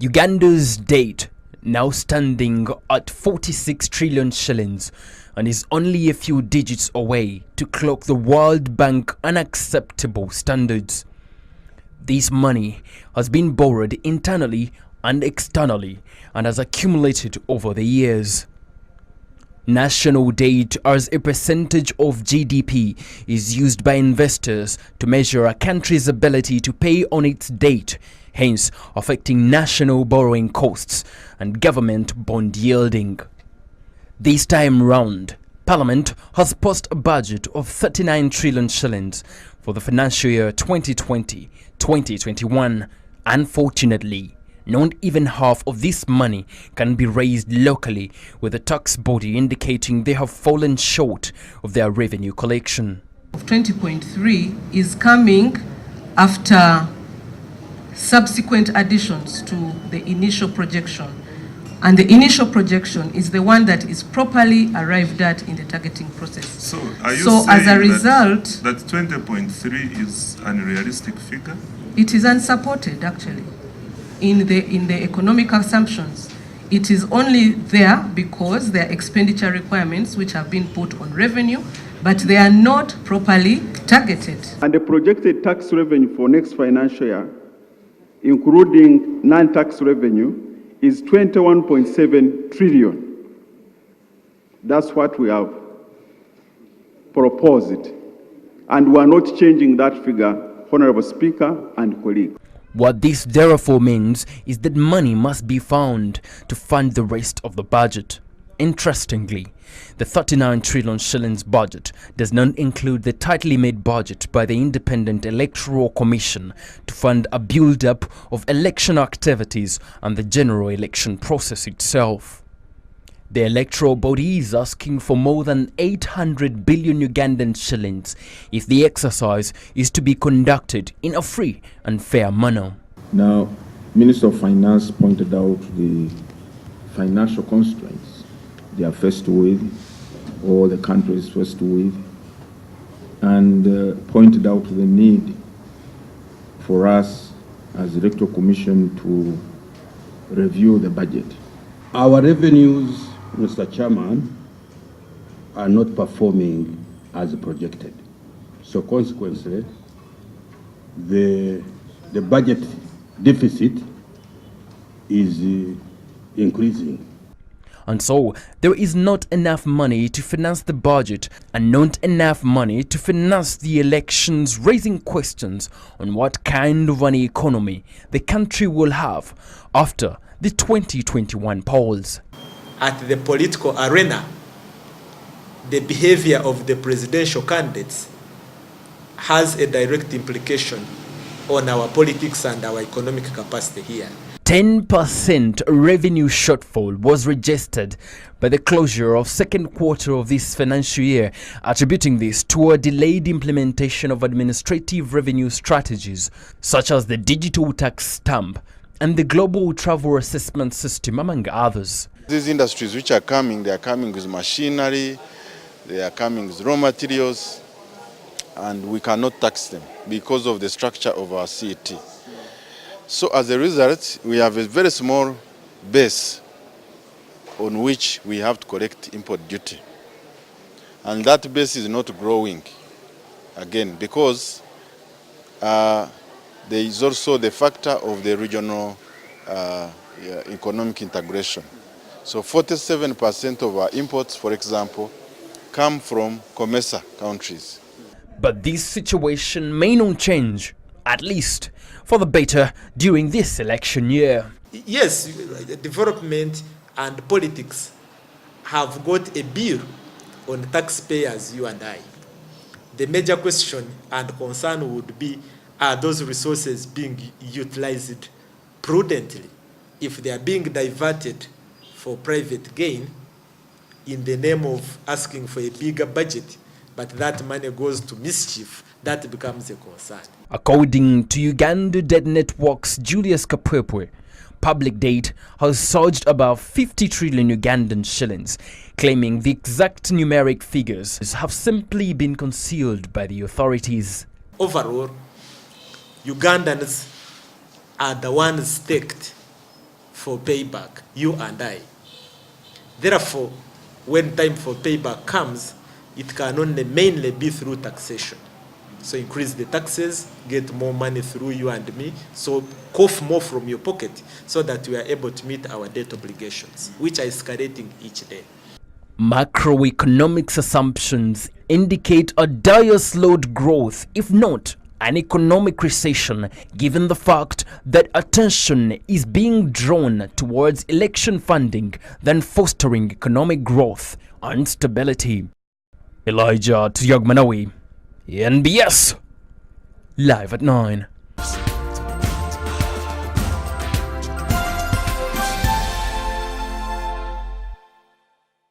Uganda's debt now standing at 46 trillion shillings and is only a few digits away to clock the World Bank unacceptable standards. This money has been borrowed internally and externally and has accumulated over the years. National debt as a percentage of GDP is used by investors to measure a country's ability to pay on its debt, hence affecting national borrowing costs and government bond yielding. This time round, Parliament has passed a budget of 39 trillion shillings for the financial year 2020-2021. Unfortunately, not even half of this money can be raised locally, with the tax body indicating they have fallen short of their revenue collection. 20.3 is coming after subsequent additions to the initial projection, and the initial projection is the one that is properly arrived at in the targeting process. So are you saying as a result that 20.3 is an unrealistic figure? It is unsupported actually in the economic assumptions. It is only there because there are expenditure requirements which have been put on revenue, but they are not properly targeted. And the projected tax revenue for next financial year, including non-tax revenue, is 21.7 trillion. That's what we have proposed. And we are not changing that figure, Honorable Speaker and colleagues. What this therefore means is that money must be found to fund the rest of the budget. Interestingly, the 39 trillion shillings budget does not include the tightly made budget by the Independent Electoral Commission to fund a build-up of election activities and the general election process itself. The electoral body is asking for more than 800 billion Ugandan shillings if the exercise is to be conducted in a free and fair manner. Now, Minister of Finance pointed out the financial constraints they are faced with, or the country is faced with, and pointed out the need for us as the Electoral Commission to review the budget. Our revenues, Mr. Chairman, are not performing as projected. So consequently, the budget deficit is increasing. And so, there is not enough money to finance the budget and not enough money to finance the elections, raising questions on what kind of an economy the country will have after the 2021 polls. At the political arena, the behavior of the presidential candidates has a direct implication on our politics and our economic capacity here. 10% revenue shortfall was registered by the closure of second quarter of this financial year, attributing this to a delayed implementation of administrative revenue strategies such as the digital tax stamp and the global travel assessment system, among others. These industries which are coming, they are coming with machinery, they are coming with raw materials, and we cannot tax them because of the structure of our CET. So as a result, we have a very small base on which we have to collect import duty. And that base is not growing, again, because there is also the factor of the regional economic integration. So 47% of our imports, for example, come from COMESA countries. But this situation may not change, at least for the better, during this election year. Yes, development and politics have got a bill on taxpayers, you and I. The major question and concern would be, are those resources being utilized prudently? If they are being diverted for private gain in the name of asking for a bigger budget, but that money goes to mischief, that becomes a concern. According to Uganda Debt Network's Julius Kapwepwe, public debt has surged above 50 trillion Ugandan shillings, claiming the exact numeric figures have simply been concealed by the authorities. Overall, Ugandans are the ones staked for payback, you and I. Therefore, when time for payback comes, it can only mainly be through taxation. So increase the taxes, get more money through you and me, so cough more from your pocket so that we are able to meet our debt obligations, which are escalating each day. Macroeconomics assumptions indicate a dire slowed growth, if not an economic recession, given the fact that attention is being drawn towards election funding than fostering economic growth and stability. Elijah Tuyagmanawi, NBS, live at 9.